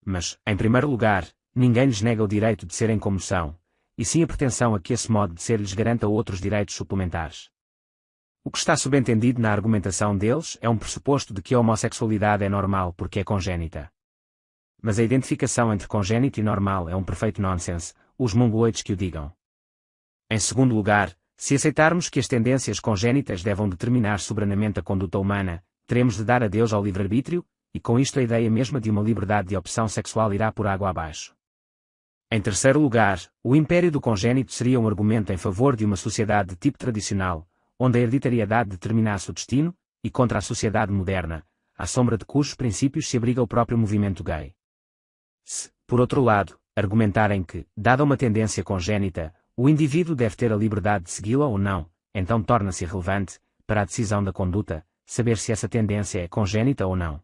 Mas, em primeiro lugar, ninguém lhes nega o direito de serem como são, e sim a pretensão a que esse modo de ser lhes garanta outros direitos suplementares. O que está subentendido na argumentação deles é um pressuposto de que a homossexualidade é normal porque é congénita. Mas a identificação entre congénito e normal é um perfeito nonsense, os mongoloides que o digam. Em segundo lugar, se aceitarmos que as tendências congénitas devam determinar soberanamente a conduta humana, teremos de dar adeus ao livre-arbítrio, e com isto a ideia mesma de uma liberdade de opção sexual irá por água abaixo. Em terceiro lugar, o império do congénito seria um argumento em favor de uma sociedade de tipo tradicional, onde a hereditariedade determinasse o destino, e contra a sociedade moderna, à sombra de cujos princípios se abriga o próprio movimento gay. Se, por outro lado, argumentarem que, dada uma tendência congénita, o indivíduo deve ter a liberdade de segui-la ou não, então torna-se irrelevante, para a decisão da conduta, saber se essa tendência é congénita ou não.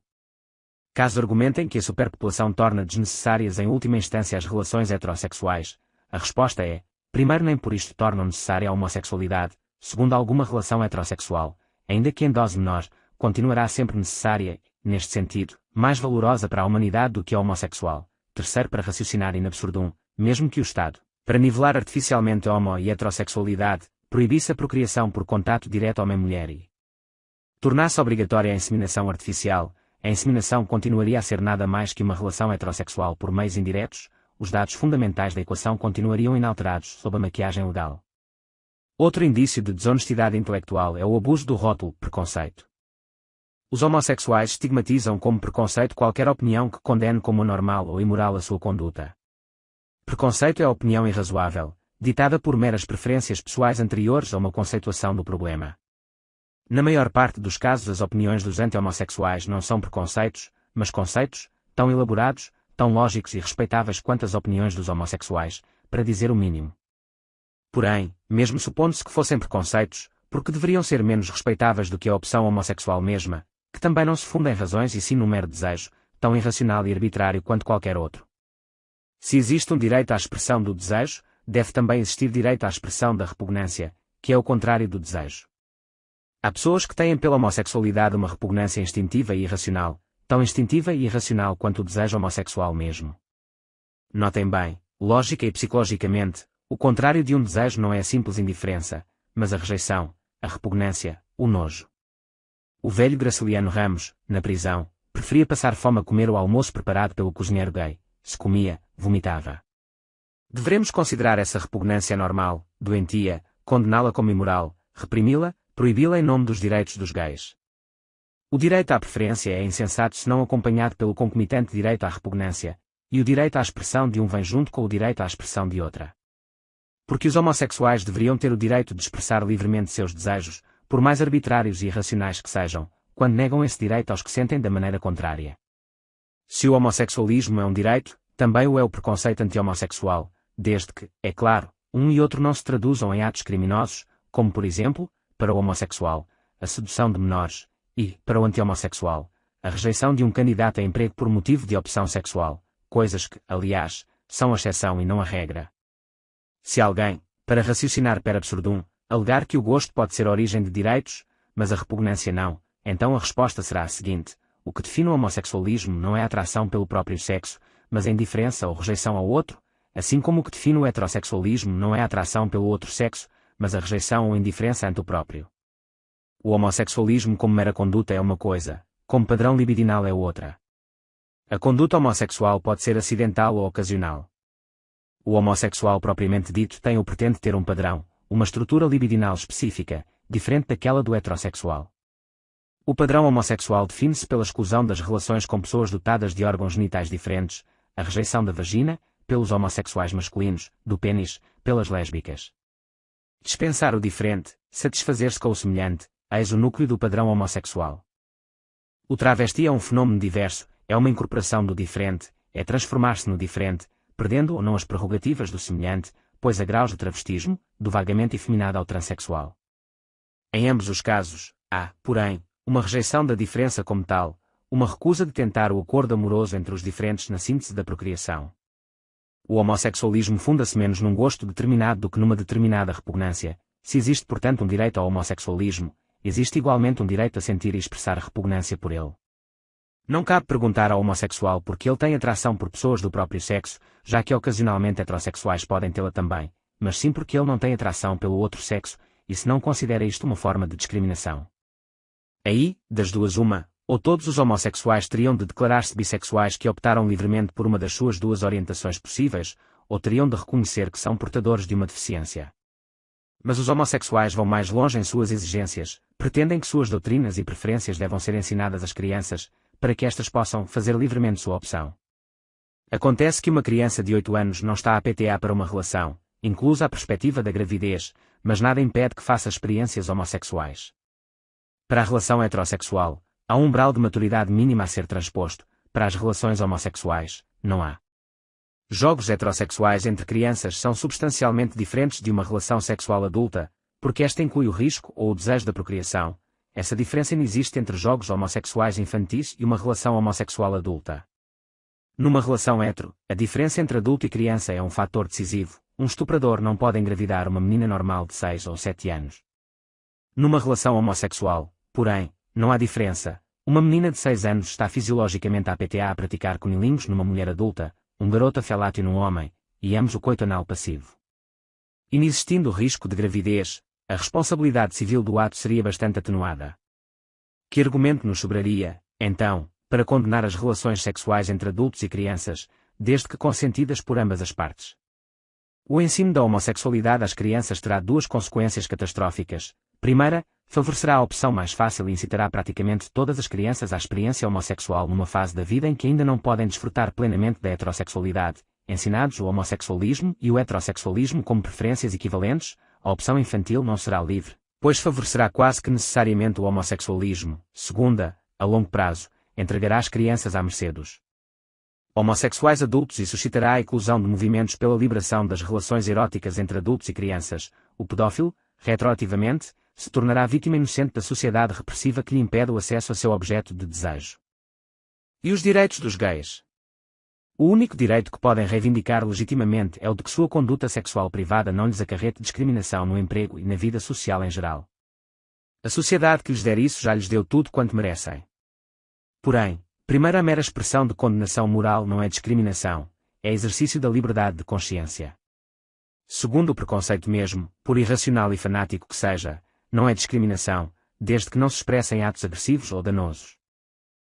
Caso argumentem que a superpopulação torna desnecessárias em última instância as relações heterossexuais, a resposta é, primeiro nem por isto tornam necessária a homossexualidade, segundo alguma relação heterossexual, ainda que em dose menor, continuará sempre necessária, neste sentido, mais valorosa para a humanidade do que a homossexual. Terceiro, para raciocinar in absurdum, mesmo que o Estado, para nivelar artificialmente a homo e heterossexualidade, proibisse a procriação por contato direto homem-mulher e tornasse obrigatória a inseminação artificial, a inseminação continuaria a ser nada mais que uma relação heterossexual por meios indiretos, os dados fundamentais da equação continuariam inalterados sob a maquiagem legal. Outro indício de desonestidade intelectual é o abuso do rótulo preconceito. Os homossexuais estigmatizam como preconceito qualquer opinião que condene como anormal ou imoral a sua conduta. Preconceito é a opinião irrazoável, ditada por meras preferências pessoais anteriores a uma conceituação do problema. Na maior parte dos casos as opiniões dos anti-homossexuais não são preconceitos, mas conceitos, tão elaborados, tão lógicos e respeitáveis quanto as opiniões dos homossexuais, para dizer o mínimo. Porém, mesmo supondo-se que fossem preconceitos, porque deveriam ser menos respeitáveis do que a opção homossexual mesma, que também não se funda em razões e sim no mero desejo, tão irracional e arbitrário quanto qualquer outro. Se existe um direito à expressão do desejo, deve também existir direito à expressão da repugnância, que é o contrário do desejo. Há pessoas que têm pela homossexualidade uma repugnância instintiva e irracional, tão instintiva e irracional quanto o desejo homossexual mesmo. Notem bem, lógica e psicologicamente, o contrário de um desejo não é a simples indiferença, mas a rejeição, a repugnância, o nojo. O velho Graciliano Ramos, na prisão, preferia passar fome a comer o almoço preparado pelo cozinheiro gay. Se comia, vomitava. Devemos considerar essa repugnância normal, doentia, condená-la como imoral, reprimi-la, proibi-la em nome dos direitos dos gays. O direito à preferência é insensato se não acompanhado pelo concomitante direito à repugnância, e o direito à expressão de um vem junto com o direito à expressão de outra. Porque os homossexuais deveriam ter o direito de expressar livremente seus desejos, por mais arbitrários e irracionais que sejam, quando negam esse direito aos que sentem da maneira contrária. Se o homossexualismo é um direito, também o é o preconceito anti-homossexual, desde que, é claro, um e outro não se traduzam em atos criminosos, como por exemplo, para o homossexual, a sedução de menores, e, para o anti-homossexual, a rejeição de um candidato a emprego por motivo de opção sexual, coisas que, aliás, são a exceção e não a regra. Se alguém, para raciocinar per absurdum, alegar que o gosto pode ser origem de direitos, mas a repugnância não, então a resposta será a seguinte: o que define o homossexualismo não é a atração pelo próprio sexo, mas a indiferença ou rejeição ao outro, assim como o que define o heterossexualismo não é a atração pelo outro sexo, mas a rejeição ou indiferença ante o próprio. O homossexualismo como mera conduta é uma coisa, como padrão libidinal é outra. A conduta homossexual pode ser acidental ou ocasional. O homossexual propriamente dito tem ou pretende ter um padrão, uma estrutura libidinal específica, diferente daquela do heterossexual. O padrão homossexual define-se pela exclusão das relações com pessoas dotadas de órgãos genitais diferentes, a rejeição da vagina, pelos homossexuais masculinos, do pênis, pelas lésbicas. Dispensar o diferente, satisfazer-se com o semelhante, eis o núcleo do padrão homossexual. O travesti é um fenômeno diverso, é uma incorporação do diferente, é transformar-se no diferente, perdendo ou não as prerrogativas do semelhante, pois há graus de travestismo, do vagamente efeminado ao transexual. Em ambos os casos, há, porém, uma rejeição da diferença como tal, uma recusa de tentar o acordo amoroso entre os diferentes na síntese da procriação. O homossexualismo funda-se menos num gosto determinado do que numa determinada repugnância. Se existe portanto um direito ao homossexualismo, existe igualmente um direito a sentir e expressar repugnância por ele. Não cabe perguntar ao homossexual por que ele tem atração por pessoas do próprio sexo, já que ocasionalmente heterossexuais podem tê-la também, mas sim porque ele não tem atração pelo outro sexo, e se não considera isto uma forma de discriminação. Aí, das duas uma, ou todos os homossexuais teriam de declarar-se bissexuais que optaram livremente por uma das suas duas orientações possíveis, ou teriam de reconhecer que são portadores de uma deficiência. Mas os homossexuais vão mais longe em suas exigências, pretendem que suas doutrinas e preferências devam ser ensinadas às crianças, para que estas possam fazer livremente sua opção. Acontece que uma criança de 8 anos não está apta para uma relação, inclusa a perspectiva da gravidez, mas nada impede que faça experiências homossexuais. Para a relação heterossexual, há um umbral de maturidade mínima a ser transposto, para as relações homossexuais, não há. Jogos heterossexuais entre crianças são substancialmente diferentes de uma relação sexual adulta, porque esta inclui o risco ou o desejo da procriação. Essa diferença inexiste entre jogos homossexuais infantis e uma relação homossexual adulta. Numa relação hetero, a diferença entre adulto e criança é um fator decisivo. Um estuprador não pode engravidar uma menina normal de 6 ou 7 anos. Numa relação homossexual, porém, não há diferença. Uma menina de 6 anos está fisiologicamente apta a praticar cunilingus numa mulher adulta, um garoto a felátio num homem, e ambos o coito anal passivo. Inexistindo o risco de gravidez, a responsabilidade civil do ato seria bastante atenuada. Que argumento nos sobraria, então, para condenar as relações sexuais entre adultos e crianças, desde que consentidas por ambas as partes? O ensino da homossexualidade às crianças terá duas consequências catastróficas. Primeira, favorecerá a opção mais fácil e incitará praticamente todas as crianças à experiência homossexual numa fase da vida em que ainda não podem desfrutar plenamente da heterossexualidade, ensinados o homossexualismo e o heterossexualismo como preferências equivalentes. A opção infantil não será livre, pois favorecerá quase que necessariamente o homossexualismo. Segunda, a longo prazo, entregará as crianças à mercê dos homossexuais adultos e suscitará a eclosão de movimentos pela liberação das relações eróticas entre adultos e crianças. O pedófilo, retroativamente, se tornará vítima inocente da sociedade repressiva que lhe impede o acesso a seu objeto de desejo. E os direitos dos gays? O único direito que podem reivindicar legitimamente é o de que sua conduta sexual privada não lhes acarrete discriminação no emprego e na vida social em geral. A sociedade que lhes der isso já lhes deu tudo quanto merecem. Porém, primeiro, a mera expressão de condenação moral não é discriminação, é exercício da liberdade de consciência. Segundo, o preconceito mesmo, por irracional e fanático que seja, não é discriminação, desde que não se expressem atos agressivos ou danosos.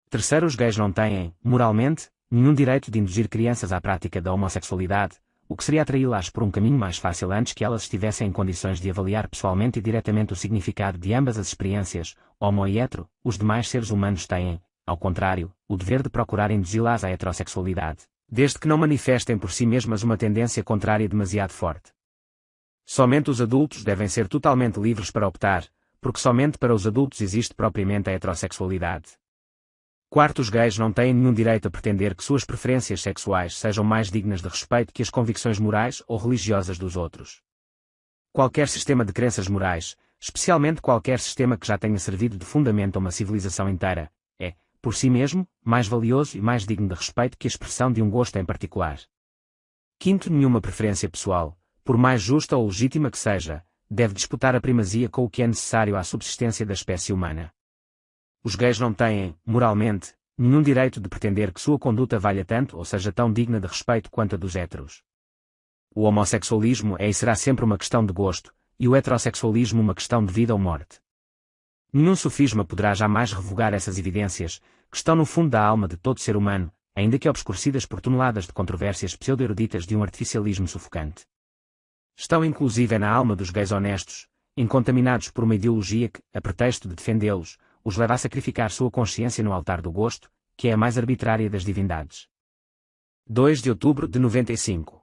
Terceiro, os gays não têm, moralmente, nenhum direito de induzir crianças à prática da homossexualidade, o que seria atraí-las por um caminho mais fácil antes que elas estivessem em condições de avaliar pessoalmente e diretamente o significado de ambas as experiências, homo e hetero. Os demais seres humanos têm, ao contrário, o dever de procurar induzi-las à heterossexualidade, desde que não manifestem por si mesmas uma tendência contrária demasiado forte. Somente os adultos devem ser totalmente livres para optar, porque somente para os adultos existe propriamente a heterossexualidade. Quarto, os gays não têm nenhum direito a pretender que suas preferências sexuais sejam mais dignas de respeito que as convicções morais ou religiosas dos outros. Qualquer sistema de crenças morais, especialmente qualquer sistema que já tenha servido de fundamento a uma civilização inteira, é, por si mesmo, mais valioso e mais digno de respeito que a expressão de um gosto em particular. Quinto, nenhuma preferência pessoal, por mais justa ou legítima que seja, deve disputar a primazia com o que é necessário à subsistência da espécie humana. Os gays não têm, moralmente, nenhum direito de pretender que sua conduta valha tanto ou seja tão digna de respeito quanto a dos héteros. O homossexualismo é e será sempre uma questão de gosto, e o heterossexualismo uma questão de vida ou morte. Nenhum sofisma poderá jamais revogar essas evidências, que estão no fundo da alma de todo ser humano, ainda que obscurecidas por toneladas de controvérsias pseudo-eruditas de um artificialismo sufocante. Estão inclusive na alma dos gays honestos, incontaminados por uma ideologia que, a pretexto de defendê-los, os leva a sacrificar sua consciência no altar do gosto, que é a mais arbitrária das divindades. 2 de outubro de 95